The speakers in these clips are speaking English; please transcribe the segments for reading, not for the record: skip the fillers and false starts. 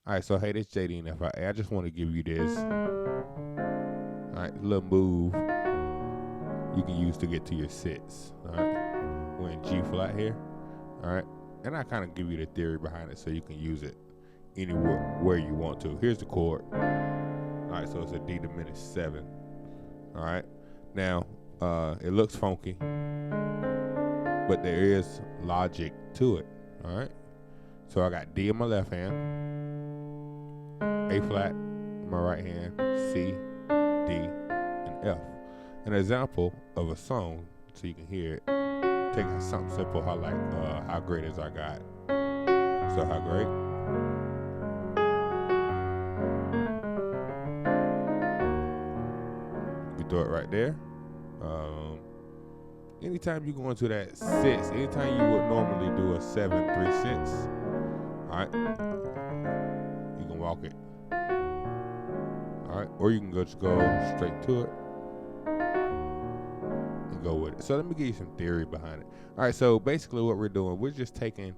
All right, so hey, this JD and FIA. I just want to give you this, all right, little move you can use to get to your sits. All right, we're in G flat here. All right, and I kind of give you the theory behind it so you can use it anywhere where you want to. Here's the chord. All right, so it's a D diminished 7. All right, now it looks funky, but there is logic to it. All right, so I got D in my left hand, A flat in my right hand, C, D, and F. An example of a song, so you can hear it. Take something simple, how great is our God? So how great? We throw it right there. Anytime you go into that 6, anytime you would normally do a 7, 3, 6, all right, you can walk it. All right, or you can just go straight to it and go with it. So let me give you some theory behind it. All right, so basically what we're doing, we're just taking,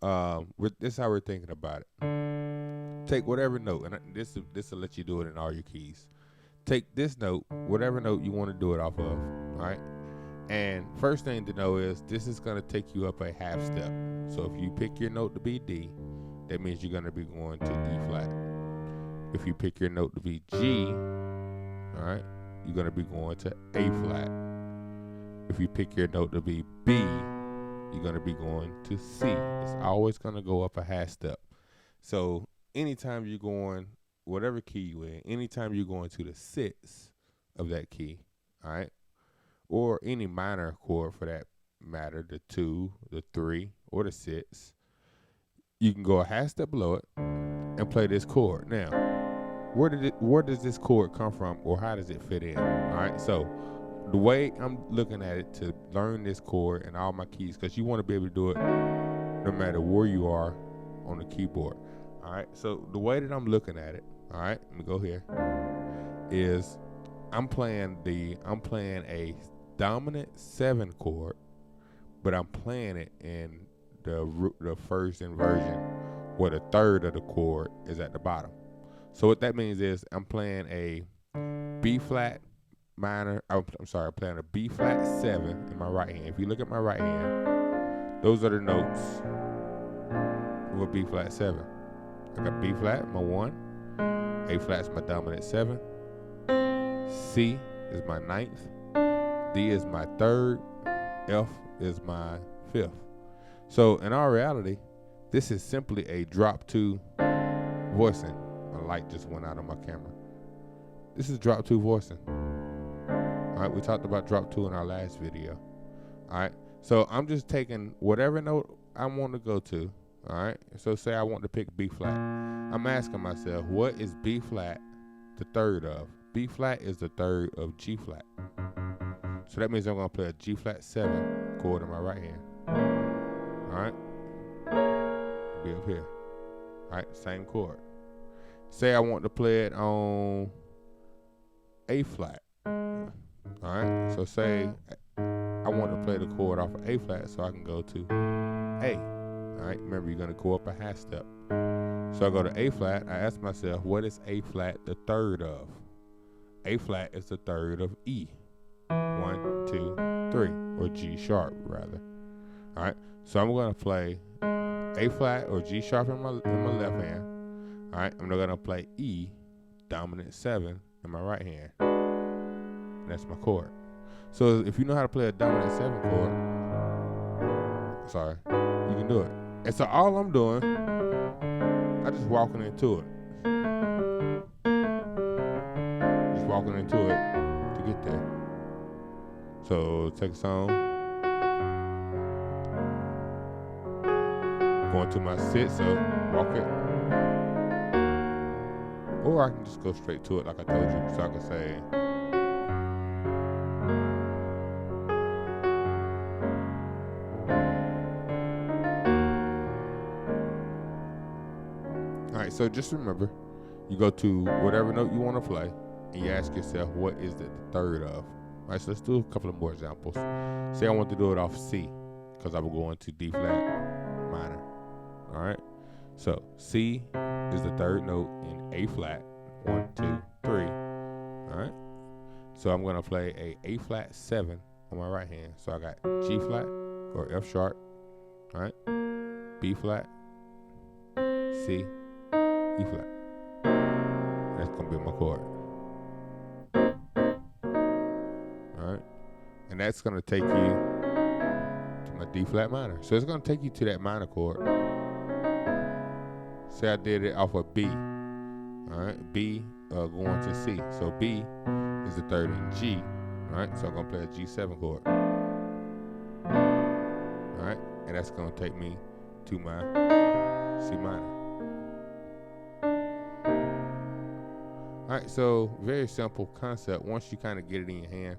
this is how we're thinking about it. Take whatever note, and this will let you do it in all your keys. Take this note, whatever note you want to do it off of, all right? And first thing to know is this is going to take you up a half step. So if you pick your note to be D, that means you're going to be going to E flat. If you pick your note to be G, all right, you're going to be going to A flat. If you pick your note to be B, you're going to be going to C. It's always going to go up a half step. So anytime you're going, whatever key you in, anytime you're going to the 6 of that key, all right, or any minor chord for that matter, the 2, the 3, or the 6, you can go a half step below it and play this chord. Now, where does this chord come from, or how does it fit in? All right, so the way I'm looking at it to learn this chord and all my keys, because you want to be able to do it no matter where you are on the keyboard. All right, so the way that I'm looking at it, all right, let me go here, is I'm playing a dominant 7 chord, but I'm playing it in the first inversion, where the third of the chord is at the bottom. So what that means is I'm playing a B flat minor. I'm playing a B flat 7 in my right hand. If you look at my right hand, those are the notes of a B flat 7. I got B flat, my 1. A flat is my dominant 7. C is my 9th. D is my 3rd. F is my 5th. So in our reality, this is simply a drop 2 voicing. My light just went out on my camera. This is drop 2 voicing. All right, we talked about drop 2 in our last video. All right, so I'm just taking whatever note I want to go to. All right, so say I want to pick B flat. I'm asking myself, what is B flat the 3rd of? B flat is the 3rd of G flat. So that means I'm going to play a G flat 7 chord in my right hand. All right, be up here. All right, same chord. Say I want to play it on A flat. All right, so say I want to play the chord off of A flat so I can go to A. All right, remember you're going to go up a half step. So I go to A flat. I ask myself, what is A flat the 3rd of? A flat is the 3rd of E. 1, 2, 3, or G sharp rather. All right, so I'm going to play A flat or G sharp in my left hand. All right, I'm going to play E dominant 7 in my right hand. And that's my chord. So if you know how to play a dominant 7 chord, you can do it. And so all I'm doing, I'm just walking into it. Just walking into it to get there. So take a song. Going to my sit, so walk it. Or I can just go straight to it like I told you. So I can say, alright, so just remember, you go to whatever note you want to play, and you ask yourself, what is it the 3rd of? Alright, so let's do a couple of more examples. Say I want to do it off C, because I will go into D flat minor. Alright, so C, is the third note in A flat. 1, 2, 3. All right. So I'm gonna play a A flat 7 on my right hand. So I got G flat or F sharp. All right. B flat, C, E flat. That's gonna be my chord. All right. And that's gonna take you to my D flat minor. So it's gonna take you to that minor chord. Say I did it off of B. All right, B going to C. So B is the third in G. All right, so I'm gonna play a G7 chord. All right, and that's gonna take me to my C minor. All right, so very simple concept. Once you kind of get it in your hand,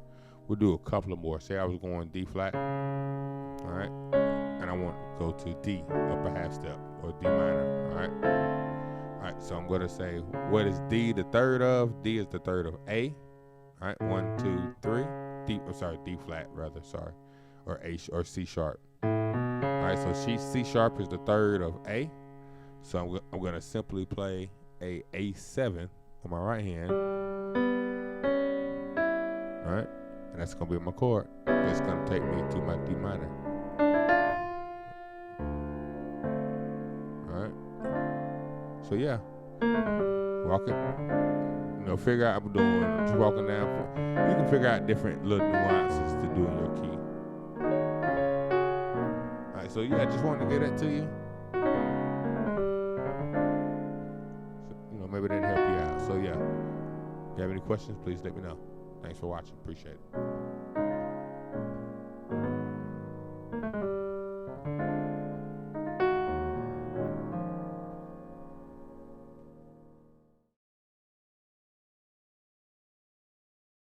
we'll do a couple of more. Say I was going D flat. All right, and I want to go to D up a half step or D minor. All right. All right, so I'm gonna say, what is D the third of? D is the third of A. All right, 1, 2, 3. D flat rather. Sorry, or A or C sharp. All right, so C sharp is the third of A. So I'm gonna simply play a A7 on my right hand. All right, and that's gonna be my chord. It's gonna take me to my D minor. All right. So yeah, walking, figure out I'm doing, just walking down. You can figure out different little nuances to do in your key. All right, so yeah, I just wanted to get that to you. So, maybe that help you out. So yeah, if you have any questions, please let me know. Thanks for watching. Appreciate it.